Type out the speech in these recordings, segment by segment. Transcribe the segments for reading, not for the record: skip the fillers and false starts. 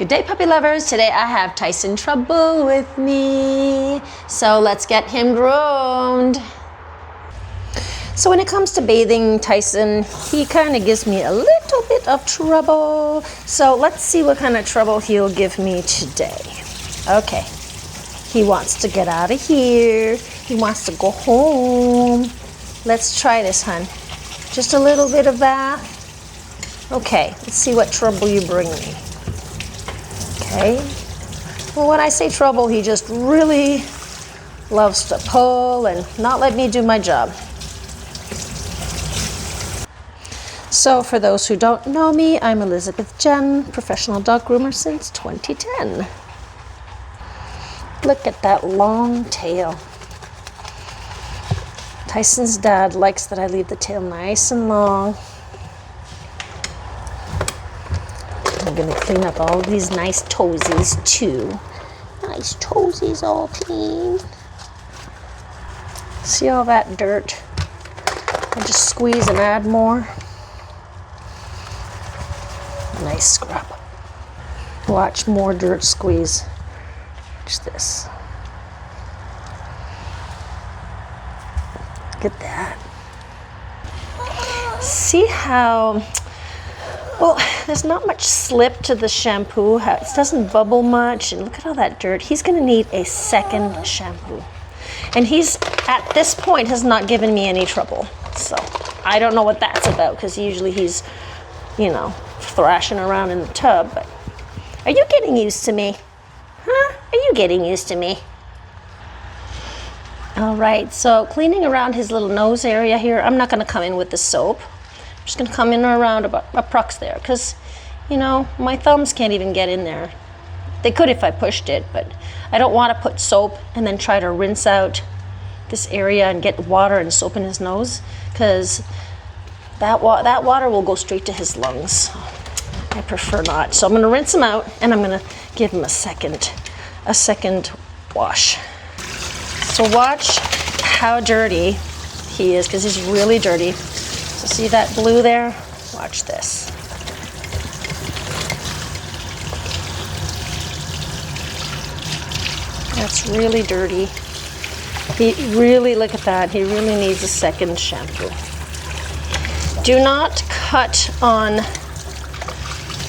Good day, puppy lovers. Today I have Tyson Trouble with me. So let's get him groomed. So when it comes to bathing Tyson, he kind of gives me a little bit of trouble. So let's see what kind of trouble he'll give me today. Okay. He wants to get out of here. He wants to go home. Let's try this, hun. Just a little bit of bath. Okay, let's see what trouble you bring me. Okay. Well, when I say trouble, he just really loves to pull and not let me do my job. So for those who don't know me, I'm Elizabeth Jenn, professional dog groomer since 2010. Look at that long tail. Tyson's dad likes that I leave the tail nice and long. I'm gonna clean up all of these nice toesies too. Nice toesies all clean. See all that dirt? I just squeeze and add more. Nice scrub. Watch more dirt squeeze. Watch this. Look at that. See how, well, there's not much slip to the shampoo. It doesn't bubble much. And look at all that dirt. He's going to need a second shampoo. And he's, at this point, has not given me any trouble. So I don't know what that's about, because usually he's, you know, thrashing around in the tub. But are you getting used to me? Huh? Are you getting used to me? All right, so cleaning around his little nose area here, I'm not going to come in with the soap. I'm just going to come in around about approx there, because, you know, my thumbs can't even get in there. They could if I pushed it, but I don't want to put soap and then try to rinse out this area and get water and soap in his nose, because that water will go straight to his lungs. I prefer not. So I'm going to rinse him out, and I'm going to give him a second wash. So watch how dirty he is, because he's really dirty. So see that blue there? Watch this. That's really dirty. Look at that. He really needs a second shampoo. Do not cut on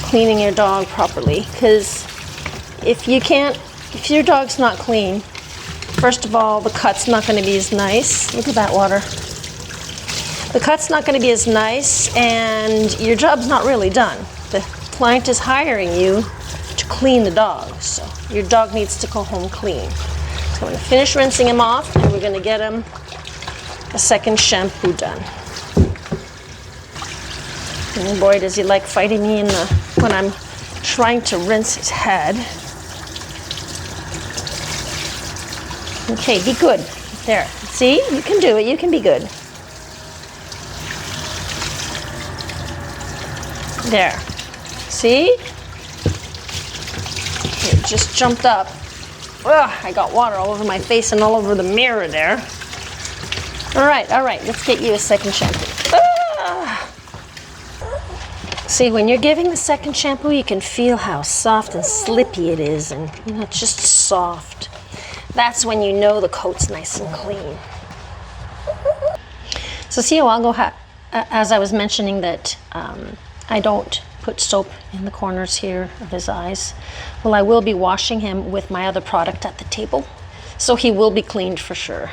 cleaning your dog properly, because if your dog's not clean, first of all, the cut's not going to be as nice. Look at that water. The cut's not going to be as nice, and your job's not really done. The client is hiring you to clean the dog, so your dog needs to go home clean. So I'm going to finish rinsing him off, and we're going to get him a second shampoo done. And boy, does he like fighting me when I'm trying to rinse his head. Okay, be good. There. See? You can do it. You can be good. There. See? It just jumped up. Ugh, I got water all over my face and all over the mirror there. All right. Let's get you a second shampoo. See, when you're giving the second shampoo, you can feel how soft and slippy it is, and you know, it's just soft. That's when you know the coat's nice and clean. So see how I'll go, as I was mentioning that I don't put soap in the corners here of his eyes. Well, I will be washing him with my other product at the table, so he will be cleaned for sure.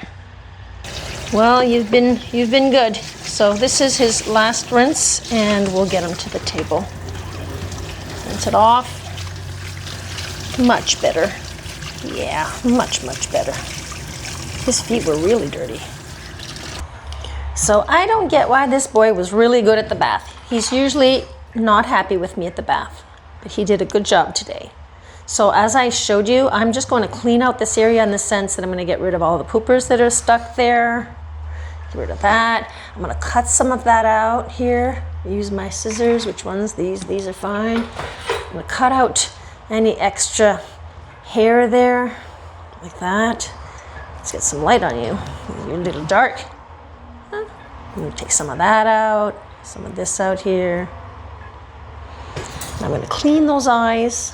Well, you've been good. So this is his last rinse, and we'll get him to the table. Rinse it off. Much better. Yeah, much better. His feet were really dirty. So I don't get why this boy was really good at the bath. He's usually not happy with me at the bath, but he did a good job today. So as I showed you, I'm just going to clean out this area in the sense that I'm going to get rid of all the poopers that are stuck there. Get rid of that. I'm going to cut some of that out here. Use my scissors. Which ones? These are fine. I'm going to cut out any extra hair there, like that. Let's get some light on you. You're a little dark. I'm going to take some of that out, some of this out here. And I'm going to clean those eyes.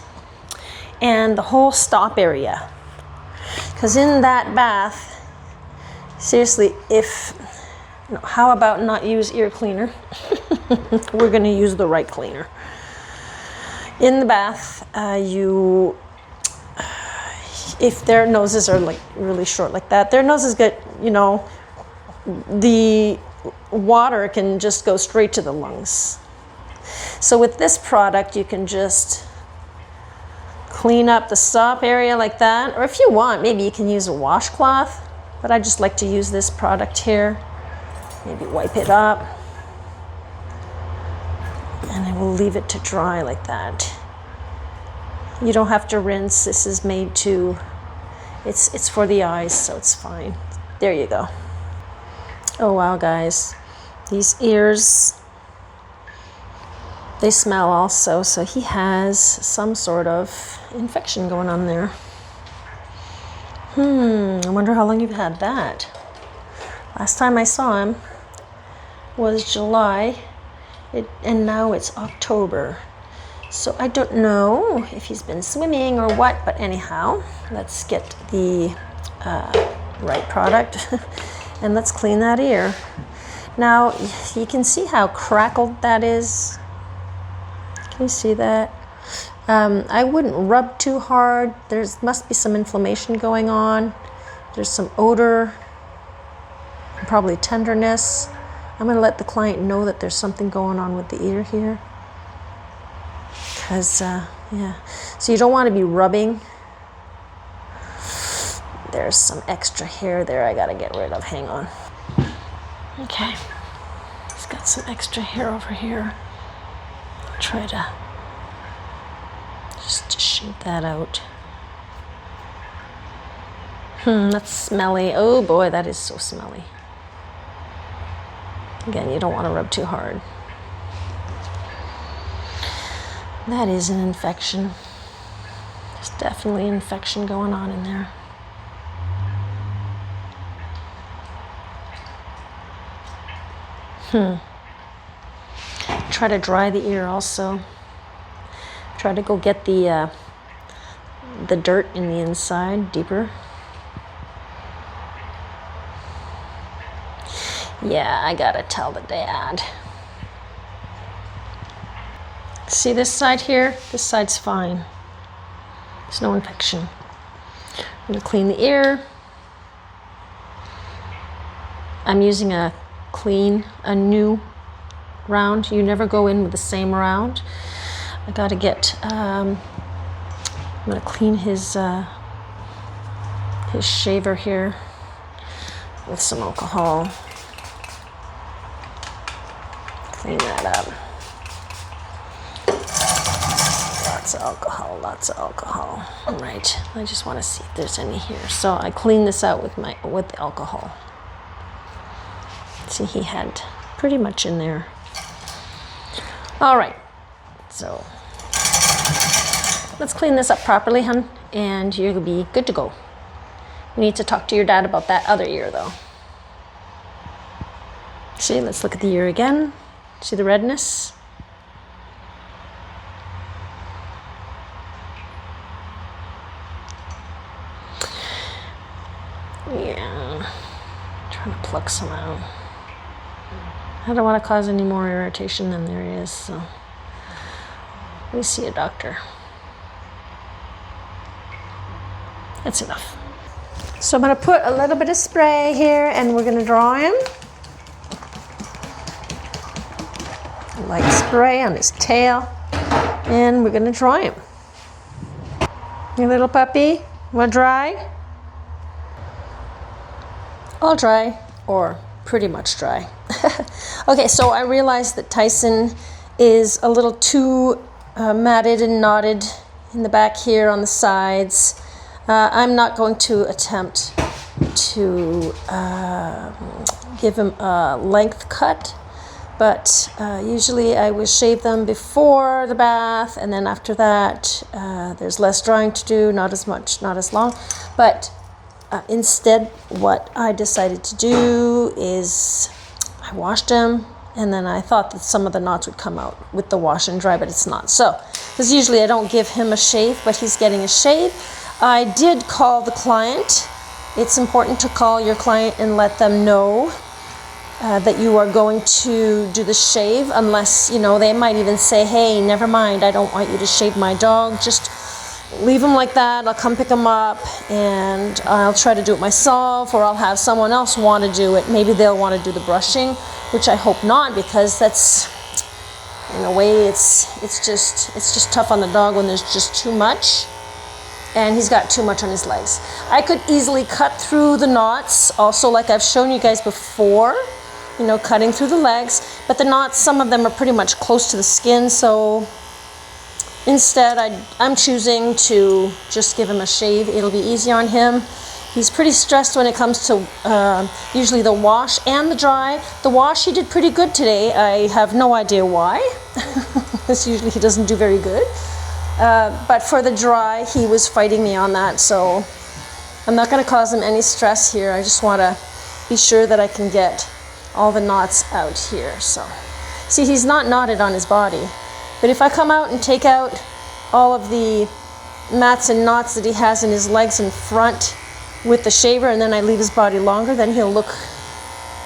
and the whole stop area. Because in that bath, seriously, how about not use ear cleaner? We're gonna use the right cleaner. In the bath, if their noses are like really short like that, their noses get, the water can just go straight to the lungs. So with this product, you can just clean up the stop area like that. Or if you want, maybe you can use a washcloth, but I just like to use this product here. Maybe wipe it up. And I will leave it to dry like that. You don't have to rinse. This is made to, it's for the eyes, so it's fine. There you go. Oh wow, guys. These ears, they smell also, so he has some sort of infection going on there. I wonder how long you've had that. Last time I saw him was July, and now it's October. So I don't know if he's been swimming or what, but anyhow, let's get the right product and let's clean that ear. Now, you can see how crackled that is. Can you see that? I wouldn't rub too hard. There must be some inflammation going on. There's some odor, probably tenderness. I'm gonna let the client know that there's something going on with the ear here. Because, yeah. So you don't want to be rubbing. There's some extra hair there I gotta get rid of. Hang on. Okay. He's got some extra hair over here. Try to just shave that out. That's smelly. Oh boy, that is so smelly. Again, you don't want to rub too hard. That is an infection. There's definitely an infection going on in there. Try to dry the ear also. Try to go get the dirt in the inside deeper. Yeah, I gotta tell the dad. See this side here? This side's fine. There's no infection. I'm gonna clean the ear. I'm using a new round. You never go in with the same round. I gotta get, I'm gonna clean his shaver here with some alcohol. Clean that up. Lots of alcohol. All right, I just want to see if there's any here. So I clean this out with the alcohol. See, he had pretty much in there. All right, so let's clean this up properly, hun, and you'll be good to go. We need to talk to your dad about that other ear, though. See, let's look at the ear again. See the redness? Yeah, trying to pluck some out. I don't want to cause any more irritation than there is, so let me see a doctor. That's enough. So I'm going to put a little bit of spray here and we're going to draw him. Light spray on his tail and we're going to draw him. You little puppy, want to dry? All dry or pretty much dry. Okay, so I realized that Tyson is a little too matted and knotted in the back here on the sides. I'm not going to attempt to give him a length cut, but usually I will shave them before the bath, and then after that there's less drying to do, not as much, not as long. But instead what I decided to do is I washed him and then I thought that some of the knots would come out with the wash and dry, but it's not. So, because usually I don't give him a shave, but he's getting a shave. I did call the client. It's important to call your client and let them know that you are going to do the shave, unless, you know, they might even say, hey, never mind, I don't want you to shave my dog, just leave him like that, I'll come pick him up and I'll try to do it myself, or I'll have someone else want to do it. Maybe they'll want to do the brushing, which I hope not, because that's, in a way, it's just tough on the dog when there's just too much. And he's got too much on his legs. I could easily cut through the knots, also like I've shown you guys before, you know, cutting through the legs, but the knots, some of them are pretty much close to the skin, so instead I'm choosing to just give him a shave. It'll be easy on him. He's pretty stressed when it comes to usually the wash and the dry. The wash he did pretty good today. I have no idea why. This usually he doesn't do very good. But for the dry, he was fighting me on that, so I'm not going to cause him any stress here. I just want to be sure that I can get all the knots out here. So, see, he's not knotted on his body, but if I come out and take out all of the mats and knots that he has in his legs in front with the shaver, and then I leave his body longer, then he'll look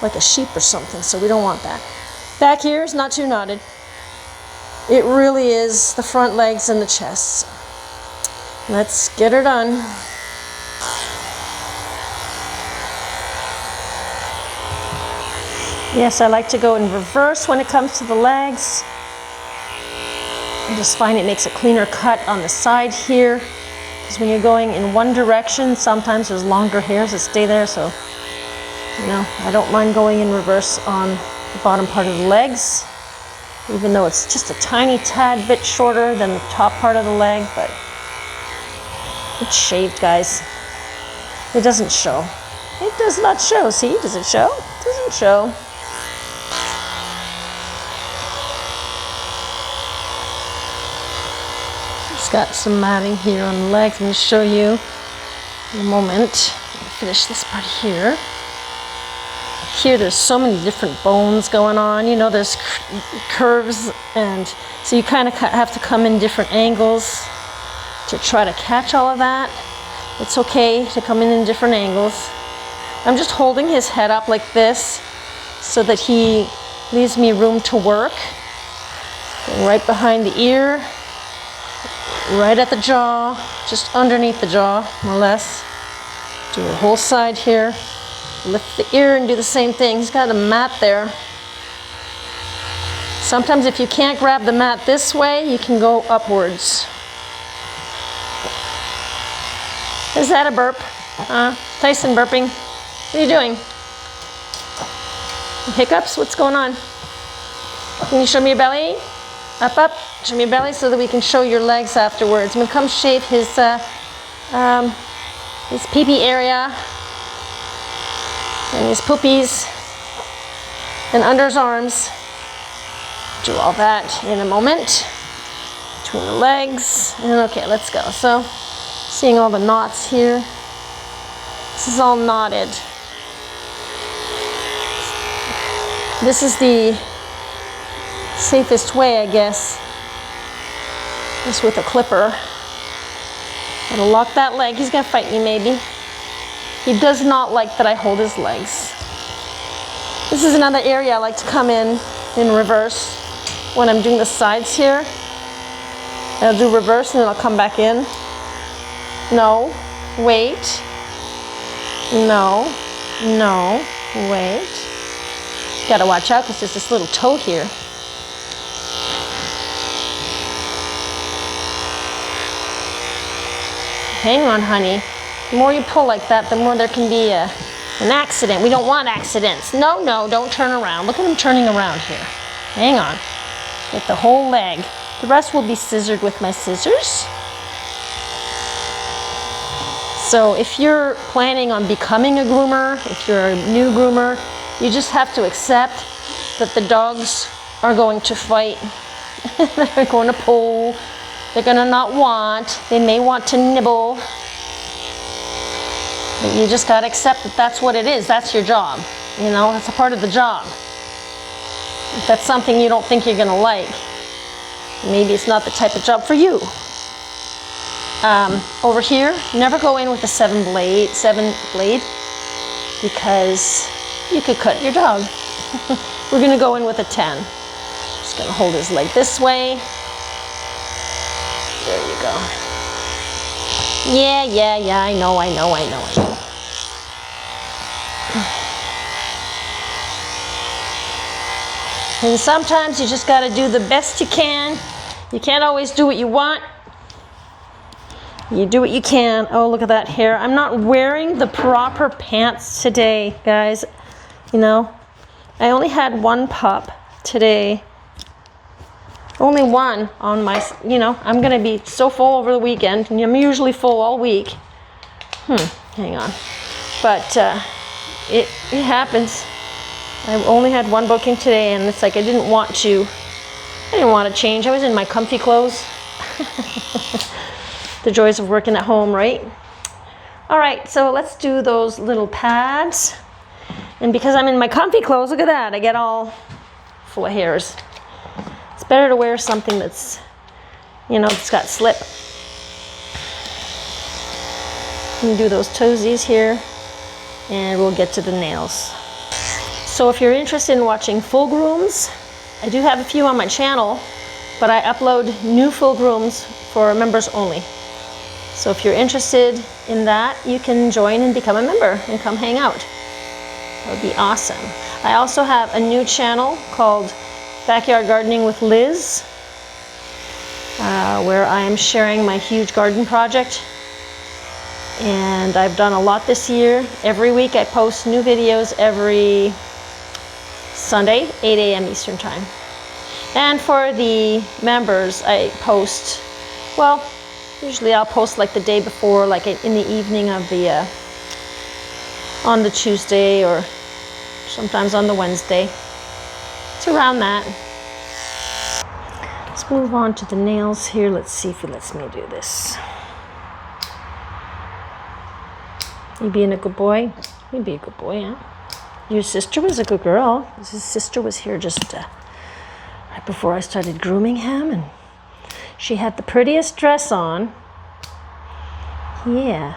like a sheep or something, so we don't want that. Back here is not too knotted. It really is the front legs and the chest. Let's get her done. Yes, I like to go in reverse when it comes to the legs. I just find it makes a cleaner cut on the side here. Because when you're going in one direction, sometimes there's longer hairs that stay there, so, you know, I don't mind going in reverse on the bottom part of the legs, even though it's just a tiny tad bit shorter than the top part of the leg, but it's shaved, guys. It doesn't show. It does not show. See, does it show? It doesn't show. Just got some matting here on the legs. I'm going to show you in a moment. Finish this part here. Here there's so many different bones going on, you know, there's curves, and so you kind of have to come in different angles to try to catch all of that. It's okay to come in different angles. I'm just holding his head up like this so that he leaves me room to work. Going right behind the ear, right at the jaw, just underneath the jaw, more or less. Do the whole side here. Lift the ear and do the same thing. He's got a mat there. Sometimes if you can't grab the mat this way, you can go upwards. Is that a burp? Tyson burping. What are you doing? Hiccups? What's going on? Can you show me your belly? Up, up. Show me your belly so that we can show your legs afterwards. I'm gonna come shave his pee-pee area. And his poopies and under his arms. Do all that in a moment. Between the legs. And okay, let's go. So, seeing all the knots here. This is all knotted. This is the safest way, I guess. Just with a clipper. Gotta lock that leg. He's gonna fight me, maybe. He does not like that I hold his legs. This is another area I like to come in reverse when I'm doing the sides here. I'll do reverse and then I'll come back in. No, wait. No, no, wait. Gotta watch out because there's this little toe here. Hang on, honey. The more you pull like that, the more there can be an accident. We don't want accidents. No, no, don't turn around. Look at him turning around here. Hang on. Get the whole leg. The rest will be scissored with my scissors. So if you're planning on becoming a groomer, if you're a new groomer, you just have to accept that the dogs are going to fight. They're going to pull. They're going to not want. They may want to nibble. But you just got to accept that that's what it is. That's your job. You know, that's a part of the job. If that's something you don't think you're gonna like, maybe it's not the type of job for you. Over here, never go in with a 7-blade because you could cut your dog. We're gonna go in with a 10. Just gonna hold his leg this way. There you go. Yeah, I know. And sometimes you just gotta do the best you can. You can't always do what you want. You do what you can. Oh, look at that hair. I'm not wearing the proper pants today, guys. You know, I only had one pup today. Only one on my, you know, I'm gonna be so full over the weekend. And I'm usually full all week. Hang on. But it happens. I only had one booking today, and it's like I didn't want to change. I was in my comfy clothes. The joys of working at home, right? All right, so let's do those little pads. And because I'm in my comfy clothes, look at that, I get all full of hairs. It's better to wear something that's, you know, it's got slip. You can do those toesies here, and we'll get to the nails. So if you're interested in watching full grooms, I do have a few on my channel, but I upload new full grooms for members only. So if you're interested in that, you can join and become a member and come hang out. That would be awesome. I also have a new channel called Backyard Gardening with Liz, where I am sharing my huge garden project. And I've done a lot this year. Every week I post new videos every Sunday, 8 a.m. Eastern Time. And for the members, I post, well, usually I'll post like the day before, like in the evening of the, on the Tuesday, or sometimes on the Wednesday. It's around that. Let's move on to the nails here. Let's see if he lets me do this. You being a good boy? You be a good boy, yeah? Your sister was a good girl. His sister was here just right before I started grooming him, and she had the prettiest dress on. Yeah.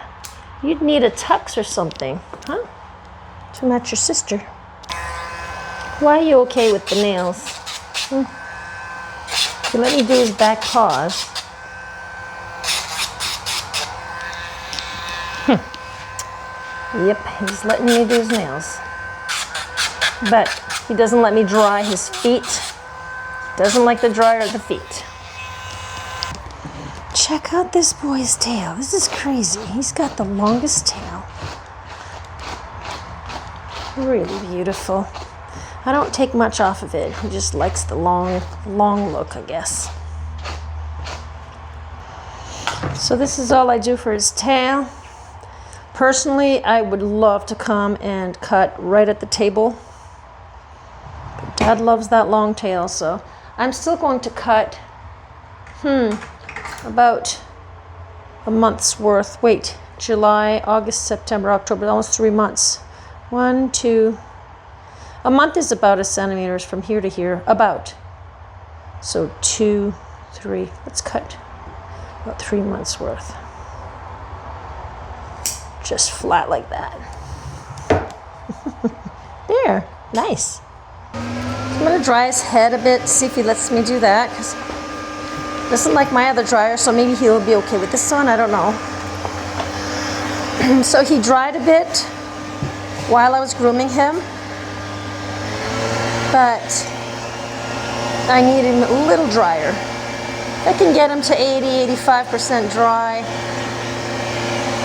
You'd need a tux or something, huh? To match your sister. Why are you okay with the nails? You let me do his back paws. Yep, he's letting me do his nails. But he doesn't let me dry his feet. Doesn't like the dryer of the feet. Check out this boy's tail. This is crazy. He's got the longest tail. Really beautiful. I don't take much off of it. He just likes the long look, I guess. So this is all I do for his tail. Personally, I would love to come and cut right at the table. But Dad loves that long tail, so I'm still going to cut, about a month's worth. Wait, July, August, September, October, almost 3 months. 1, 2, a month is about 1 centimeter from here to here, about. So 2, 3, let's cut about 3 months worth. Just flat like that. There, nice. So I'm gonna dry his head a bit, see if he lets me do that, because he doesn't like my other dryer, so maybe he'll be okay with this one, I don't know. So he dried a bit while I was grooming him, but I need him a little drier. I can get him to 80-85% dry.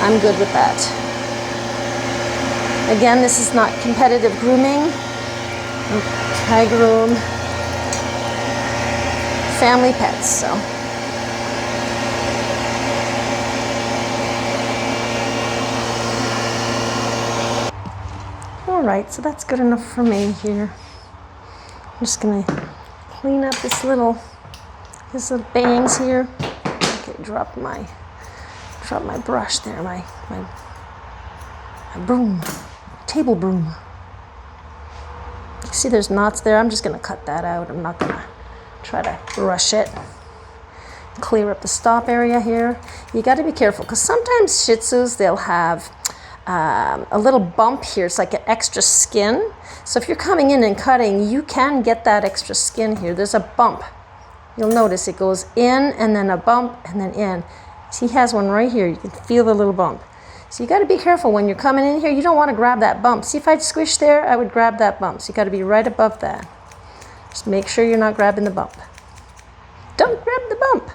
I'm good with that. Again, this is not competitive grooming. I groom family pets, so. All right, so that's good enough for me here. I'm just gonna clean up his little bangs here. Okay, drop my brush there, my broom, table broom. See, there's knots there. I'm just gonna cut that out. I'm not gonna try to rush it. Clear up the stop area here. You got to be careful because sometimes Shih Tzus, they'll have a little bump here. It's like an extra skin. So if you're coming in and cutting, you can get that extra skin here. There's a bump. You'll notice it goes in and then a bump and then in. See, he has one right here. You can feel the little bump. So you got to be careful when you're coming in here. You don't want to grab that bump. See, if I'd squish there, I would grab that bump. So you got to be right above that. Just make sure you're not grabbing the bump. Don't grab the bump.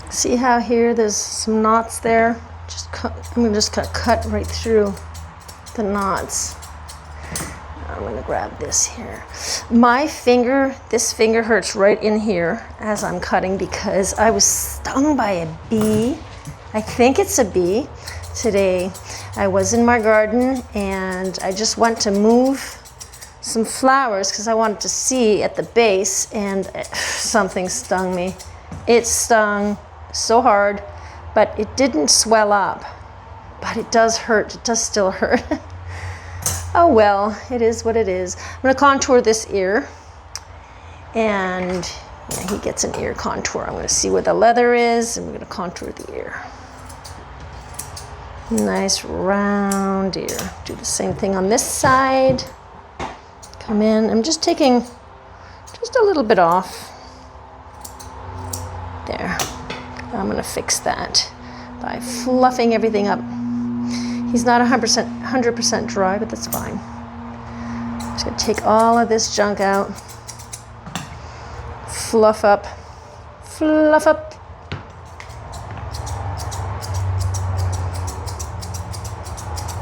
See how here there's some knots there? I'm just gonna cut right through the knots. I'm gonna grab this here. My finger, this finger hurts right in here as I'm cutting because I was stung by a bee. I think it's a bee. Today I was in my garden and I just went to move some flowers because I wanted to see at the base, and something stung me. It stung so hard, but it didn't swell up. But it does hurt. It does still hurt. Oh well, it is what it is. I'm going to contour this ear, and yeah, he gets an ear contour. I'm going to see where the leather is, and we're going to contour the ear. Nice round ear. Do the same thing on this side. Come in. I'm just taking just a little bit off. There. I'm going to fix that by fluffing everything up. He's not 100% dry, but that's fine. I'm just going to take all of this junk out. Fluff up. Fluff up.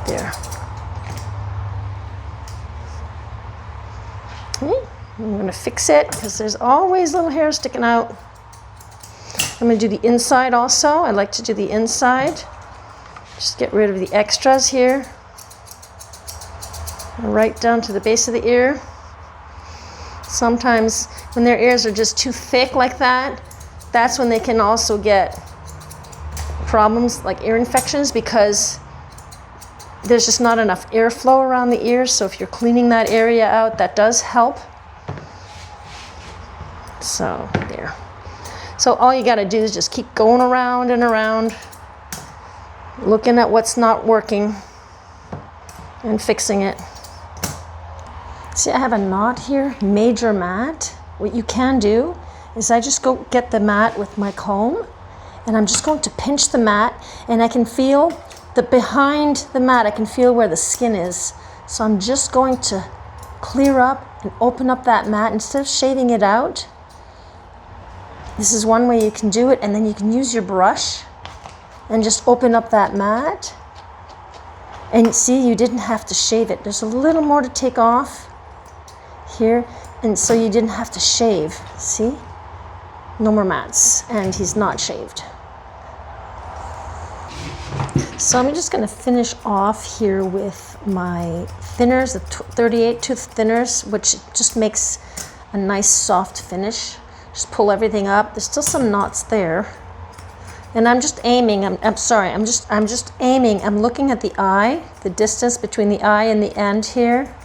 There. Okay. I'm going to fix it because there's always little hairs sticking out. I'm going to do the inside also. I like to do the inside. Just get rid of the extras here. Right down to the base of the ear. Sometimes when their ears are just too thick like that, that's when they can also get problems like ear infections because there's just not enough airflow around the ears. So if you're cleaning that area out, that does help. So there. So all you got to do is just keep going around and around, looking at what's not working and fixing it. See, I have a knot here, major mat. What you can do is I just go get the mat with my comb, and I'm just going to pinch the mat, and I can feel the behind the mat, I can feel where the skin is. So I'm just going to clear up and open up that mat instead of shaving it out. This is one way you can do it, and then you can use your brush and just open up that mat. And see, you didn't have to shave it. There's a little more to take off here, and so you didn't have to shave. See? No more mats, and he's not shaved. So I'm just going to finish off here with my thinners, the 38 tooth thinners, which just makes a nice soft finish. Just pull everything up. There's still some knots there. And I'm just aiming, I'm just aiming. I'm looking at the eye, the distance between the eye and the end here.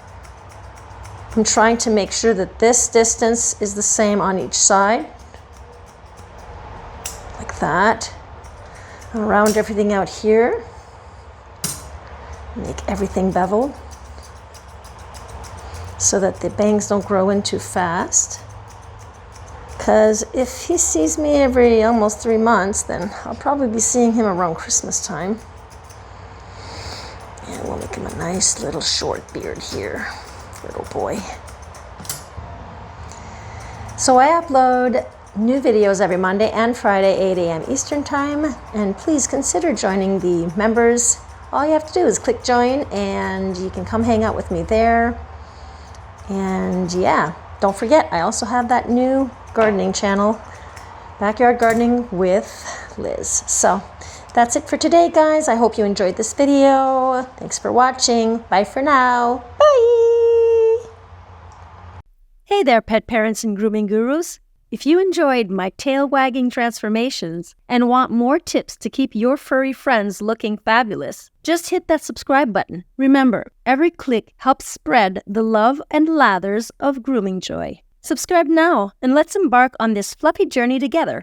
I'm trying to make sure that this distance is the same on each side. Like that. And round everything out here. Make everything beveled so that the bangs don't grow in too fast. Because if he sees me every almost 3 months, then I'll probably be seeing him around Christmas time. And we'll make him a nice little short beard here, little boy. So I upload new videos every Monday and Friday, 8 a.m. Eastern Time. And please consider joining the members. All you have to do is click join, and you can come hang out with me there. And yeah, don't forget, I also have that new gardening channel, Backyard Gardening with Liz. So that's it for today, guys. I hope you enjoyed this video. Thanks for watching. Bye for now. Bye. Hey there, pet parents and grooming gurus. If you enjoyed my tail-wagging transformations and want more tips to keep your furry friends looking fabulous, just hit that subscribe button. Remember, every click helps spread the love and lathers of grooming joy. Subscribe now and let's embark on this fluffy journey together.